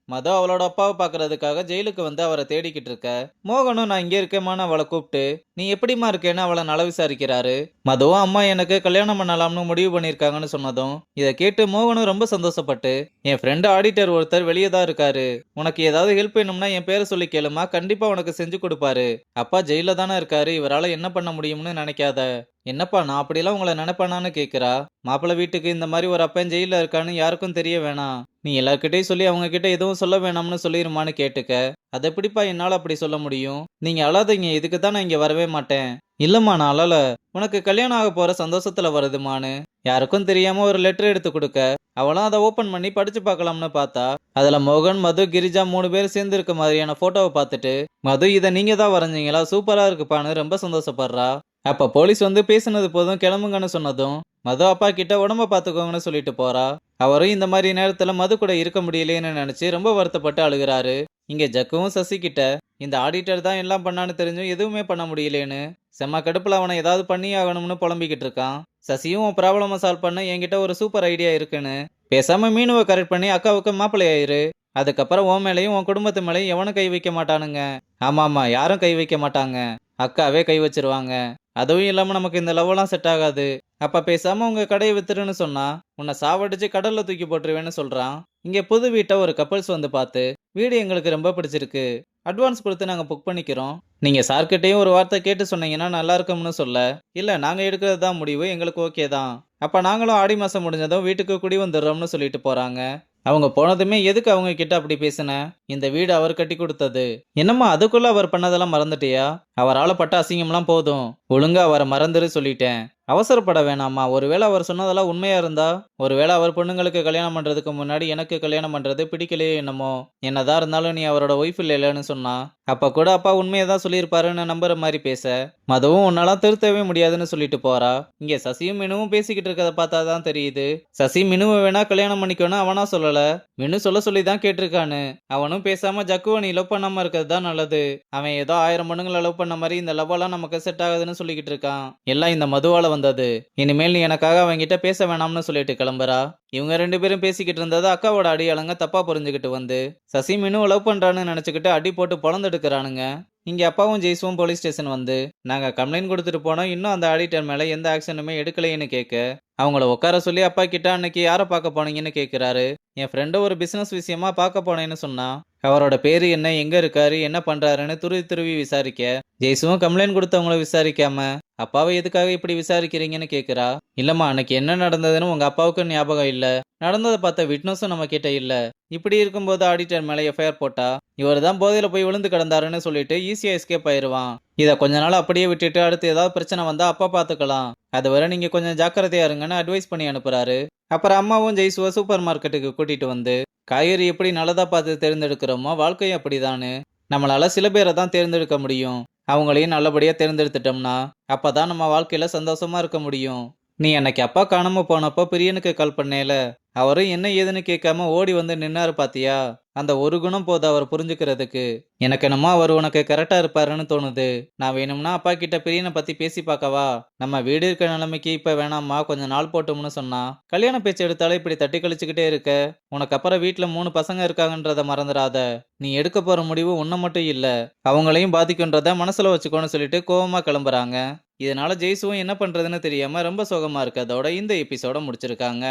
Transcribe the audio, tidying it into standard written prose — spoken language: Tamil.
மது அவளோட அப்பாவை பார்க்கறதுக்காக ஜெயிலுக்கு வந்து அவரை தேடிக்கிட்டு இருக்க. மோகனும் நான் இங்கே இருக்கேமான்னு அவளை கூப்பிட்டு நீ எப்படிம்மா இருக்கேன்னு அவளை நல விசாரிக்கிறாரு. மதுவும் அம்மா எனக்கு கல்யாணம் பண்ணலாம்னு முடிவு பண்ணியிருக்காங்கன்னு சொன்னதும் இதை கேட்டு மோகனும் ரொம்ப சந்தோஷப்பட்டு என் ஃப்ரெண்டு ஆடிட்டர் ஒருத்தர் வெளியே தான் இருக்காரு, உனக்கு ஏதாவது ஹெல்ப் வேணும்னா என் பேரை சொல்லி கேளுமா, கண்டிப்பா உனக்கு செஞ்சு கொடுப்பாரு. அப்பா ஜெயில தானே இருக்காரு, இவரால என்ன பண்ண முடியும்னு நினைக்காத. என்னப்பா நான் அப்படிலாம் உங்களை நினைப்பானான்னு கேக்குறா. மாப்பிள்ளை வீட்டுக்கு இந்த மாதிரி ஒரு அப்பன் ஜெயில இருக்கான்னு யாருக்கும் தெரிய வேணாம், நீ எல்லார்கிட்டயும் சொல்லி அவங்க கிட்ட எதுவும் சொல்ல வேணாம்னு சொல்லிருமான்னு கேட்டுக்க. அது எப்படிப்பா என்னால அப்படி சொல்ல முடியும், நீங்க அழாதீங்க, இதுக்கு தான் நான் இங்க வரவே மாட்டேன். இல்லம்மா நான் அழல, உனக்கு கல்யாணம் ஆக போற சந்தோஷத்துல வருதுமான்னு யாருக்கும் தெரியாம ஒரு லெட்டர் எடுத்து கொடுக்க, அவளும் அதை ஓபன் பண்ணி படிச்சு பார்க்கலாம்னு பார்த்தா அதுல மோகன், மது, கிரிஜா 3 பேர் சேர்ந்து இருக்க மாதிரியான போட்டோவை பார்த்துட்டு மது இதை நீங்க தான் வரைஞ்சீங்களா, சூப்பரா இருக்குப்பான்னு ரொம்ப சந்தோஷப்படுறா. அப்ப போலீஸ் வந்து பேசினது போதும் கிளம்புங்கன்னு சொன்னதும் மது அப்பா கிட்ட உடம்ப பாத்துக்கோங்கன்னு சொல்லிட்டு போறா. அவரும் இந்த மாதிரி நேரத்துல மது கூட இருக்க முடியலையேன்னு நினைச்சு ரொம்ப வருத்தப்பட்டு அழுகிறாரு. இங்க ஜக்குவும் சசி கிட்ட இந்த ஆடிட்டர் தான் எல்லாம் பண்ணான்னு தெரிஞ்சும் எதுவுமே பண்ண முடியலேன்னு செம்ம கடுப்புல அவனை ஏதாவது பண்ணி ஆகணும்னு புலம்பிக்கிட்டு இருக்கான். சசியும் உன் ப்ராப்ளமை சால்வ் பண்ண என்கிட்ட ஒரு சூப்பர் ஐடியா இருக்குன்னு, பேசாம மீனுவை கரெக்ட் பண்ணி அக்காவுக்கு மாப்பிள்ளை ஆயிரு, அதுக்கப்புறம் உன் மேலையும் உன் குடும்பத்து மேலையும் எவனும் கை வைக்க மாட்டானுங்க. ஆமா ஆமா, யாரும் கை வைக்க மாட்டாங்க, அக்காவே கை வச்சிருவாங்க. அதுவும் இல்லாம நமக்கு இந்த லவ்வெல்லாம் செட் ஆகாது. அப்ப பேசாம உங்க கடையை வித்துருன்னு சொன்னா உன்னை சாவடிச்சு கடல்ல தூக்கி போட்டுருவேன்னு சொல்றான். இங்க புது வீட்டை ஒரு கப்பல்ஸ் வந்து பார்த்து வீடு எங்களுக்கு ரொம்ப பிடிச்சிருக்கு, அட்வான்ஸ் கொடுத்து நாங்க புக் பண்ணிக்கிறோம், நீங்க சார்கிட்டையும் ஒரு வார்த்தை கேட்டு சொன்னீங்கன்னா நல்லா இருக்கும்னு சொல்ல, இல்ல நாங்க எடுக்கிறது தான் முடிவு, எங்களுக்கு ஓகே தான், அப்ப நாங்களும் ஆடி மாசம் முடிஞ்சதும் வீட்டுக்கு குடி வந்துடுறோம்னு சொல்லிட்டு போறாங்க. அவங்க போனதுமே எதுக்கு அவங்க கிட்ட அப்படி பேசின, இந்த வீடு அவர் கட்டி கொடுத்தது, என்னம்மா அதுக்குள்ள அவர் பண்ணதெல்லாம் மறந்துட்டியா, அவரால் பட்ட அசிங்கம்லாம் போதும், ஒழுங்கா அவரை மறந்துரு சொல்லிட்டேன், அவசரப்பட வேணாமா, ஒருவேளை அவர் சொன்னதெல்லாம் உண்மையா இருந்தா, ஒருவேளை அவர் பொண்ணுங்களுக்கு கல்யாணம் பண்றதுக்கு முன்னாடி எனக்கு கல்யாணம் பண்றது பிடிக்கலையே என்னமோ, என்னதான் இருந்தாலும் நீ அவரோட ஒய்ஃப் இல்லைன்னு சொன்னா அப்ப கூட அப்பா உண்மையை தான் சொல்லியிருப்பாருன்னு நம்புற மாதிரி பேச, மதுவும் உன்னாலாம் திருத்தவே முடியாதுன்னு சொல்லிட்டு போறா. இங்க சசியும் மினுவும் பேசிக்கிட்டு இருக்கதை பார்த்தா தான் தெரியுது சசி மினுவை வேணா கல்யாணம் பண்ணிக்கணும் அவனா சொல்லல, மினு சொல்ல சொல்லி தான் கேட்டிருக்கான்னு. அவனும் பேசாம ஜக்குவை நீ லவ் பண்ணாம இருக்கிறது தான் நல்லது, அவன் ஏதோ 1000 பொண்ணுங்களை லவ் பண்ண மாதிரி இந்த லவ்வெல்லாம் நமக்கு செட் ஆகுதுன்னு சொல்லிக்கிட்டு இருக்கான், எல்லாம் இந்த மதுவால வந்தது, இனிமேல் நீ எனக்காக அவங்கிட்ட பேச வேணாம்னு சொல்லிட்டு கிளம்புறா. இவங்க 2 பேரும் பேசிக்கிட்டு இருந்தது அக்காவோட அடியாளங்க தப்பா புரிஞ்சுக்கிட்டு வந்து சசி மினு லவ் பண்றான்னு நினைச்சுக்கிட்டு அடி போட்டு பொழந்தெடுக்கிறானுங்க. இங்க அப்பாவும் ஜெய்ஸும் போலீஸ் ஸ்டேஷன் வந்து நாங்க கம்ப்ளைண்ட் கொடுத்துட்டு போனோம், இன்னும் அந்த ஆடிட்டர் மேல எந்த ஆக்ஷனுமே எடுக்கலைன்னு கேட்க, அவங்கள உட்கார சொல்லி அப்பா கிட்ட அன்னைக்கு யாரை பார்க்க போனீங்கன்னு கேட்கிறாரு. என் ஃப்ரெண்டு ஒரு பிசினஸ் விஷயமா பார்க்க போனேன்னு சொன்னா, அவரோட பேரு என்ன, எங்க இருக்காரு, என்ன பண்றாருன்னு துருவி துருவி விசாரிக்க, ஜெய்ஸுவும் கம்ப்ளைண்ட் கொடுத்தவங்கள விசாரிக்காம அப்பாவை எதுக்காக இப்படி விசாரிக்கிறீங்கன்னு கேக்குறா. இல்லம்மா அன்னைக்கு என்ன நடந்ததுன்னு உங்க அப்பாவுக்கு ஞாபகம் இல்ல, நடந்ததை பார்த்த விட்னஸும் நம்ம கிட்ட இல்ல, இப்படி இருக்கும்போது ஆடிட்டர் மேல எஃப்ஐஆர் போட்டா இவர் தான் போதையில போய் விழுந்து கிடந்தாருன்னு சொல்லிட்டு ஈஸியா எஸ்கேப் ஆயிருவான். இதை கொஞ்ச நாள் அப்படியே விட்டுட்டு அடுத்து ஏதாவது பிரச்சனை வந்தா அப்பா பாத்துக்கலாம், அதுவரை நீங்க கொஞ்சம் ஜாக்கிரதையா இருங்கன்னு அட்வைஸ் பண்ணி அனுப்புறாரு. அப்புறம் அம்மாவும் ஜெய்சுவ சூப்பர் மார்க்கெட்டுக்கு கூட்டிட்டு வந்து காய்கறி எப்படி நல்லதா பார்த்து தேர்ந்தெடுக்கிறோமோ வாழ்க்கையும் அப்படிதான்னு, நம்மளால சில பேரை தான் தேர்ந்தெடுக்க முடியும், அவங்களையும் நல்லபடியா தேர்ந்தெடுத்துட்டோம்னா அப்பதான் நம்ம வாழ்க்கையில சந்தோஷமா இருக்க முடியும். நீ அன்னைக்கு அப்பா காணாம போனப்போ பிரியனுக்கு கால் பண்ணேல, அவரும் என்ன ஏதுன்னு கேட்காம ஓடி வந்து நின்னாரு பாத்தியா, அந்த ஒரு குணம் போது அவர் புரிஞ்சுக்கிறதுக்கு, எனக்கு என்னமோ அவர் உனக்கு கரெக்டா இருப்பாருன்னு தோணுது, நான் வேணும்னா அப்பா கிட்ட பிரியனை பத்தி பேசி பார்க்கவா, நம்ம வீடு இருக்க நிலைமைக்கு இப்ப வேணாமா கொஞ்ச நாள் போட்டோம்னு சொன்னா, கல்யாண பேச்சு எடுத்தாலே இப்படி தட்டி கழிச்சுக்கிட்டே இருக்க, உனக்கு அப்புறம் வீட்டுல 3 பசங்க இருக்காங்கன்றத மறந்துடாத, நீ எடுக்க போற முடிவு உன்னை மட்டும் இல்ல அவங்களையும் பாதிக்குன்றத மனசுல வச்சுக்கோன்னு சொல்லிட்டு கோவமா கிளம்புறாங்க. இதனால ஜெய்சுவும் என்ன பண்றதுன்னு தெரியாம ரொம்ப சோகமா இருக்கதோட இந்த எபிசோட முடிச்சிருக்காங்க.